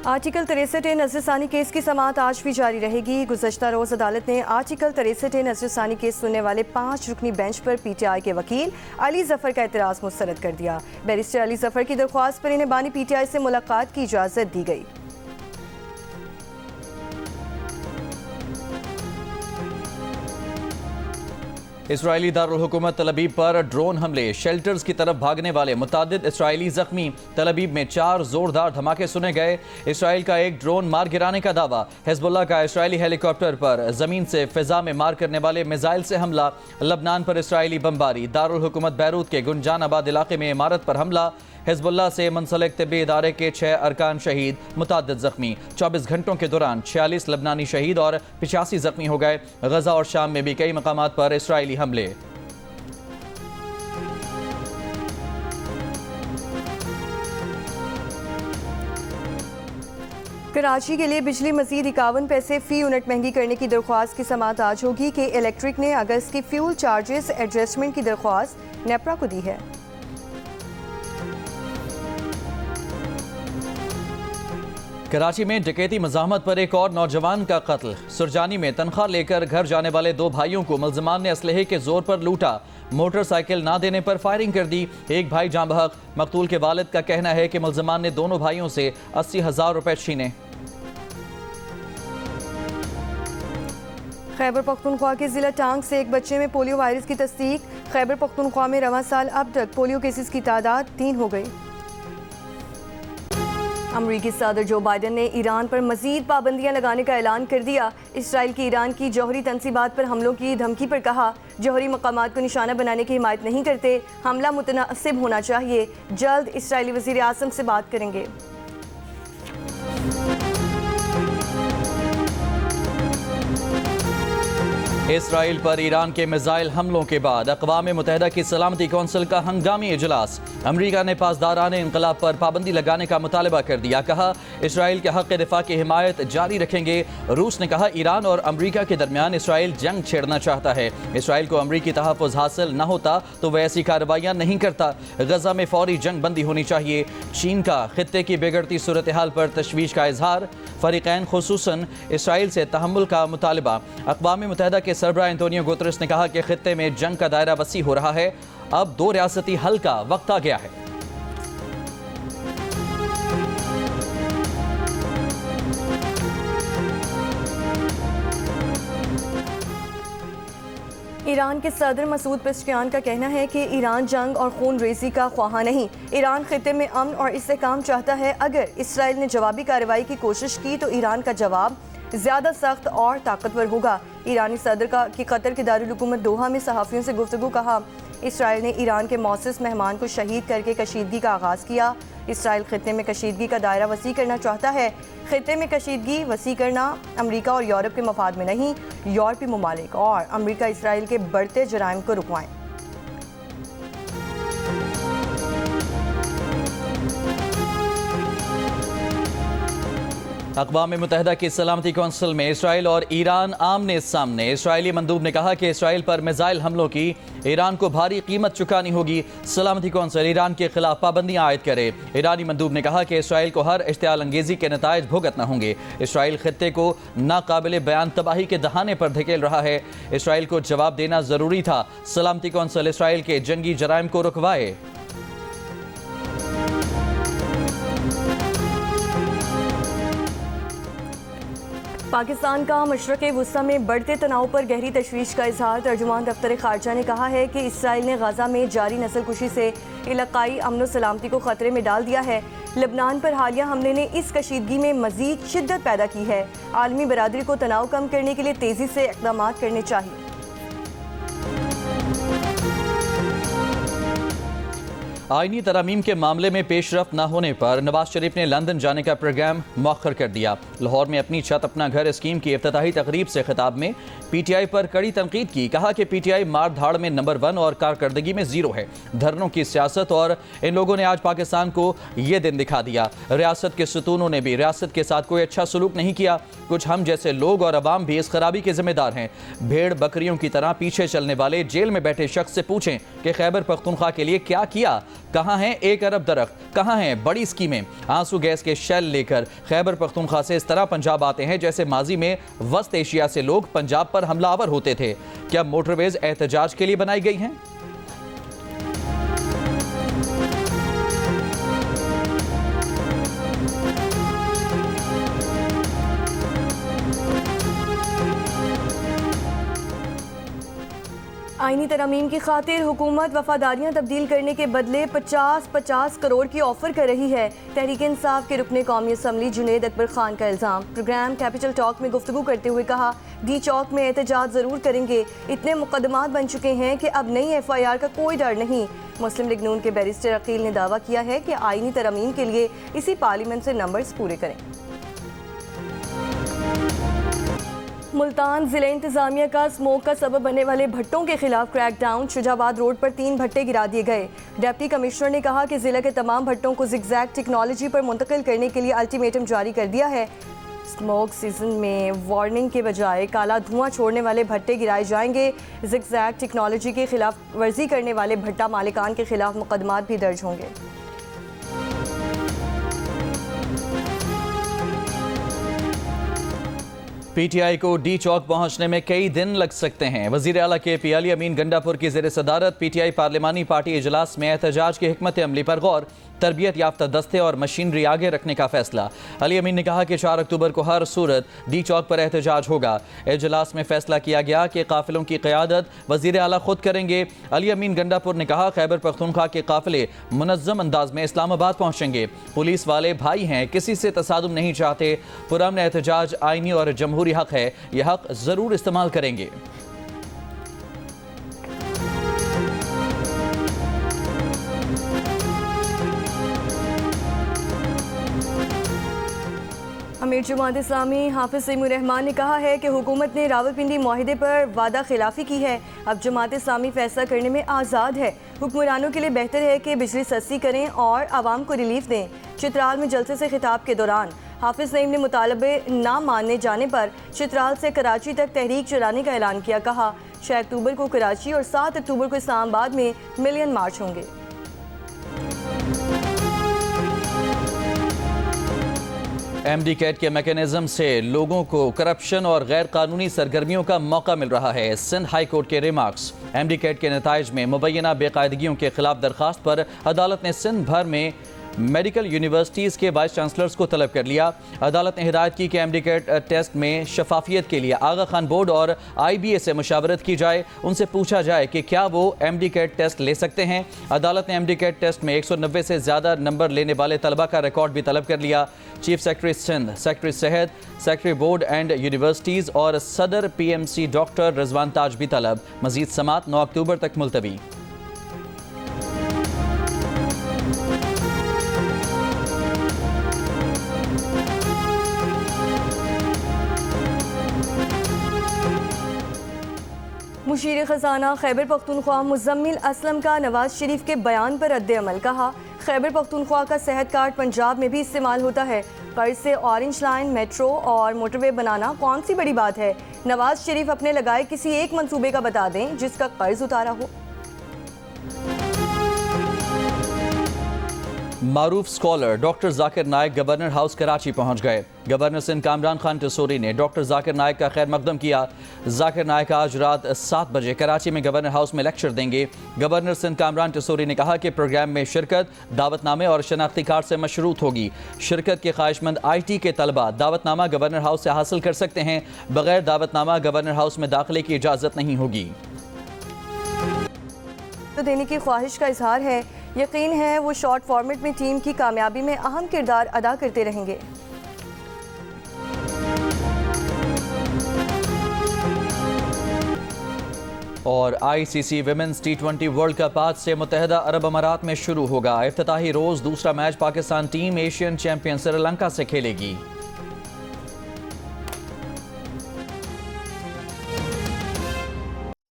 Article 63 नजरसानी case की समाअत आज भी जारी रहेगी। गुज़श्ता रोज़ अदालत ने आर्टिकल 63 नजरसानी केस सुनने वाले 5 रुकनी बेंच पर PTI के वकील अली जफर का एतराज़ मुस्तरद कर दिया। बैरिस्टर अली जफर की दरख्वास्त पर इन्हें बानी PTI से मुलाकात की इजाज़त दी गई। इसराइली दारुल हुकूमत तल अबीब पर ड्रोन हमले, शेल्टर्स की तरफ भागने वाले मुतादिद इसराइली जख्मी। तल अबीब में 4 जोरदार धमाके सुने गए। इसराइल का एक ड्रोन मार गिराने का दावा। हिजबुल्लाह का इसराइली हेलीकॉप्टर पर जमीन से फिजा में मार करने वाले मिसाइल से हमला। लबनान पर इसराइली बमबारी। दारुल हुकूमत बैरूत के गुंजानाबाद इलाके में इमारत पर हमला। हिजबुल्लाह से मुंसलिक तिब्बी इदारे के 6 अरकान शहीद, मुतादिद जख्मी। 24 घंटों के दौरान 46 लबनानी शहीद और 85 जख्मी हो गए। गजा और शाम में भी कई मकामात पर इसराइली हमले। कराची के लिए बिजली मजीद 51 पैसे फी यूनिट महंगी करने की दरख्वास्त की समाअत आज होगी कि इलेक्ट्रिक ने अगस्त की फ्यूल चार्जेस एडजस्टमेंट की दरख्वास्त नेपरा को दी है। कराची में डकैती मज़ाहमत पर एक और नौजवान का कत्ल। सुरजानी में तनख्वाह लेकर घर जाने वाले 2 भाइयों को मुल्ज़िमान ने असलहे के जोर पर लूटा। मोटरसाइकिल ना देने पर फायरिंग कर दी। एक भाई जाँ बहक। मकतूल के वालिद का कहना है कि मुल्ज़िमान ने दोनों भाइयों से 80,000 रुपए छीने। खैबर पख्तूनख्वा के ज़िला टांग से एक बच्चे में पोलियो वायरस की तस्दीक। खैबर पख्तूनख्वा में रवां साल अब तक पोलियो केसेस की तादाद 3 हो गई। अमरीकी सदर जो बाइडन ने ईरान पर मजीद पाबंदियां लगाने का ऐलान कर दिया। इसराइल की ईरान की जौहरी तनसीबात पर हमलों की धमकी पर कहा, जौहरी मकामात को निशाना बनाने की हिमायत नहीं करते, हमला मुतनासिब होना चाहिए। जल्द इसराइली वज़ीर आज़म से बात करेंगे। इसराइल पर ईरान के मिसाइल हमलों के बाद अक़वाम मुत्तहिदा की सलामती कौंसिल का हंगामी इजलास। अमरीका ने पासदाराने इनकलाब पर पाबंदी लगाने का मुतालबा कर दिया। कहा, इसराइल के हक़ दिफा की हिमायत जारी रखेंगे। रूस ने कहा, ईरान और अमरीका के दरमियान इसराइल जंग छेड़ना चाहता है। इसराइल को अमरीकी तहफ़्फ़ुज़ हासिल न होता तो वह ऐसी कार्रवाइयाँ नहीं करता। गजा में फौरी जंग बंदी होनी चाहिए। चीन का खित्ते की बिगड़ती सूरत हाल पर तशवीश का इजहार। फ़रीक़ैन खुसूसन इसराइल से तहम्मुल का मुतालबा। अक़वाम मुत्तहिदा के सरबराह एंटोनियो गुतरस ने कहा कि खित्ते में जंग का दायरा वसी हो रहा है। अब 2 रियासती हल का वक्त आ गया है। ईरान के सदर मसूद पेज़ेश्कियान का कहना है कि ईरान जंग और खून रेजी का ख्वाहा नहीं। ईरान खित्ते में अमन और इस्तेहकाम चाहता है। अगर इसराइल ने जवाबी कार्रवाई की कोशिश की तो ईरान का जवाब ज़्यादा सख्त और ताकतवर होगा। ईरानी सदर की कतर के दारुल हुकूमत दोहा में सहाफ़ियों से गुफ्तगू। कहा, इसराइल ने ईरान के मौसूस मेहमान को शहीद करके कशीदगी का आगाज़ किया। इसराइल खित्ते में कशीदगी का दायरा वसी करना चाहता है। खित्ते में कशीदगी वसी करना अमरीका और यूरोप के मफाद में नहीं। यूरोपीय ममालिक और अमरीका इसराइल के बढ़ते जराइम को रुकवाएं। अक़वाम मुत्तहिदा की सलामती कौंसिल में इसराइल और ईरान आमने सामने। इसराइली मंदूब ने कहा कि इसराइल पर मिसाइल हमलों की ईरान को भारी कीमत चुकानी होगी। सलामती कौंसिल ईरान के खिलाफ पाबंदियां आयद करे। ईरानी मंदूब ने कहा कि इसराइल को हर इश्तियाल अंगेजी के नताइज भुगतना होंगे। इसराइल खित्ते को नाकाबिले बयान तबाही के दहाने पर धकेल रहा है। इसराइल को जवाब देना ज़रूरी था। सलामती कौंसिल इसराइल के जंगी जराइम को रुकवाए। पाकिस्तान का मशरक़े वुस्ता में बढ़ते तनाव पर गहरी तशवीश का इजहार। तर्जुमान दफ्तर ख़ारजा ने कहा है कि इसराइल ने गजा में जारी नस्लकुशी से इलाकाई अमन व सलामती को ख़तरे में डाल दिया है। लबनान पर हालिया हमले ने इस कशीदगी में मज़ीद शिद्दत पैदा की है। आलमी बरादरी को तनाव कम करने के लिए तेज़ी से इक़दाम करने चाहिए। आईनी तरमीम के मामले में पेशरफ न होने पर नवाज शरीफ ने लंदन जाने का प्रोग्राम मौखर कर दिया। लाहौर में अपनी छत अपना घर स्कीम की इफ्तिताही तकरीब से खिताब में PTI पर कड़ी तनकीद की। कहा कि PTI मार धाड़ में नंबर 1 और कारकर्दगी में 0 है। धरनों की सियासत और इन लोगों ने आज पाकिस्तान को ये दिन दिखा दिया। रियासत के सतूनों ने भी रियासत के साथ कोई अच्छा सलूक नहीं किया। कुछ हम जैसे लोग और अवाम भी इस खराबी के जिम्मेदार हैं। भेड़ बकरियों की तरह पीछे चलने वाले जेल में बैठे शख्स से पूछें कि खैबर पख्तूनख्वा के लिए क्या किया। कहां है 1 अरब दरख्त, कहां हैं बड़ी स्कीमें। आंसू गैस के शेल लेकर खैबर पख्तूनख्वा से इस तरह पंजाब आते हैं जैसे माजी में वस्त एशिया से लोग पंजाब पर हमलावर होते थे। क्या मोटरवेज एहतजाज के लिए बनाई गई हैं? आईनी तरमीम की खातिर हुकूमत वफादारियां तब्दील करने के बदले 50-50 करोड़ की ऑफर कर रही है। तहरीक इंसाफ के रुकने कौमी असम्बली जुनेद अकबर खान का इल्ज़ाम। प्रोग्राम कैपिटल टॉक में गुफ्तगू करते हुए कहा, डी चौक में एहतजाज ज़रूर करेंगे, इतने मुकदमात बन चुके हैं कि अब नई FIR का कोई डर नहीं। मुस्लिम लीग नून के बैरिस्टर अकील ने दावा किया है कि आईनी तरमीम के लिए इसी पार्लियामेंट से नंबर्स पूरे करें। मुल्तान जिले इंतजामिया का स्मोक का सबब बनने वाले भट्टों के खिलाफ क्रैकडाउन। शुजाबाद रोड पर 3 भट्टे गिरा दिए गए। डिप्टी कमिश्नर ने कहा कि जिले के तमाम भट्टों को जिगजैग टेक्नोलॉजी पर मुंतकिल करने के लिए अल्टीमेटम जारी कर दिया है। स्मोक सीजन में वार्निंग के बजाय काला धुआं छोड़ने वाले भट्टे गिराए जाएंगे। जिगजैग टेक्नोलॉजी के खिलाफ वर्जी करने वाले भट्टा मालिकान के खिलाफ मुकदमात भी दर्ज होंगे। PTI को डी चौक पहुंचने में कई दिन लग सकते हैं। वज़ीर आला KP अली अमीन गंडापुर की ज़ेर सदारत PTI पार्लिमानी पार्टी इजलास में एहतजाज की हिकमत अमली पर गौर, तरबियत याफ्ता दस्ते और मशीनरी आगे रखने का फैसला। अली अमीन ने कहा कि 4 अक्टूबर को हर सूरत डी चौक पर एहतजाज होगा। इजलास में फैसला किया गया कि काफिलों की क़यादत वज़ीर आला खुद करेंगे। अली अमीन गंडापुर ने कहा, खैबर पख्तूनख्वा के काफिले मुनज़्ज़म अंदाज में इस्लामाबाद पहुँचेंगे। पुलिस वाले भाई हैं, किसी से तसादुम नहीं चाहते। पुरअमन एहतजाज आईनी और जमहूरी हक है, यह हक ज़रूर इस्तेमाल करेंगे। अमीर जमात इस्लामी हाफिज सईमुर रहमान ने कहा है कि हुकूमत ने रावलपिंडी मुआहिदे पर वादा खिलाफी की है। अब जमात इस्लामी फैसला करने में आज़ाद है। हुक्मरानों के लिए बेहतर है कि बिजली सस्ती करें और आवाम को रिलीफ दें। चित्राल में जलसे से खिताब के दौरान हाफिज नईम ने मुतालबे ना मानने जाने पर चित्राल से कराची तक तहरीक चलाने का ऐलान किया। कहा, 6 अक्टूबर को कराची और 7 अक्टूबर को इस्लामाबाद में मिलियन मार्च होंगे। MD कैट के मैकेनिज्म से लोगों को करप्शन और गैर कानूनी सरगर्मियों का मौका मिल रहा है। सिंध हाई कोर्ट के रिमार्क्स। MD कैट के नताइज में मुबैना बेकायदगियों के खिलाफ दरखास्त पर अदालत ने सिंध भर में मेडिकल यूनिवर्सिटीज़ के वाइस चांसलर्स को तलब कर लिया। अदालत ने हिदायत की कि MD कैट टेस्ट में शफाफियत के लिए आगा खान बोर्ड और IBA से मुशावरत की जाए। उनसे पूछा जाए कि क्या वो MD कैट टेस्ट ले सकते हैं। अदालत ने MD कैट टेस्ट में 190 से ज़्यादा नंबर लेने वाले तलबा का रिकॉर्ड भी तलब कर लिया। चीफ सेक्रेटरी सिंध, सेक्रेटरी सेहत, सेक्रेटरी बोर्ड एंड यूनिवर्सिटीज़ और सदर PMC डॉक्टर रिजवान ताज भी तलब। मजीद समात 9 अक्टूबर तक मुलतवी। मुशीर ख़जाना खैबर पख्तूनख्वा मुज़म्मिल असलम का नवाज शरीफ के बयान पर रद्द-ए-अमल। कहा, खैबर पख्तूनख्वा का सेहत कार्ड पंजाब में भी इस्तेमाल होता है। कर्ज से ऑरेंज लाइन, मेट्रो और मोटरवे बनाना कौन सी बड़ी बात है। नवाज शरीफ अपने लगाए किसी एक मंसूबे का बता दें जिसका कर्ज उतारा हो। मारूफ स्कॉलर डॉक्टर जाकिर नायक गवर्नर हाउस कराची पहुंच गए। गवर्नर सिंध कामरान खान टसूरी ने डॉक्टर जाकिर नायक का खैर मकदम किया। जाकिर नायक आज रात 7 बजे कराची में गवर्नर हाउस में लेक्चर देंगे। गवर्नर सिंध कामरान टसूरी ने कहा कि प्रोग्राम में शिरकत दावतनामे और शनाख्ती कार्ड से मशरूत होगी। शिरकत के ख्वाहिशमंद IT के तलबा दावतनामा गवर्नर हाउस से हासिल कर सकते हैं। बगैर दावतनामा गवर्नर हाउस में दाखिले की इजाज़त नहीं होगी। तो देने की ख्वाहिश का इजहार है। यकीन है वो शॉर्ट फॉर्मेट में टीम की कामयाबी में अहम किरदार अदा करते रहेंगे। और ICC women's T20 world cup आज से मुत्तहदा अरब अमारात में शुरू होगा। इफ्तिताही रोज दूसरा match Pakistan team Asian champion Sri Lanka से खेलेगी।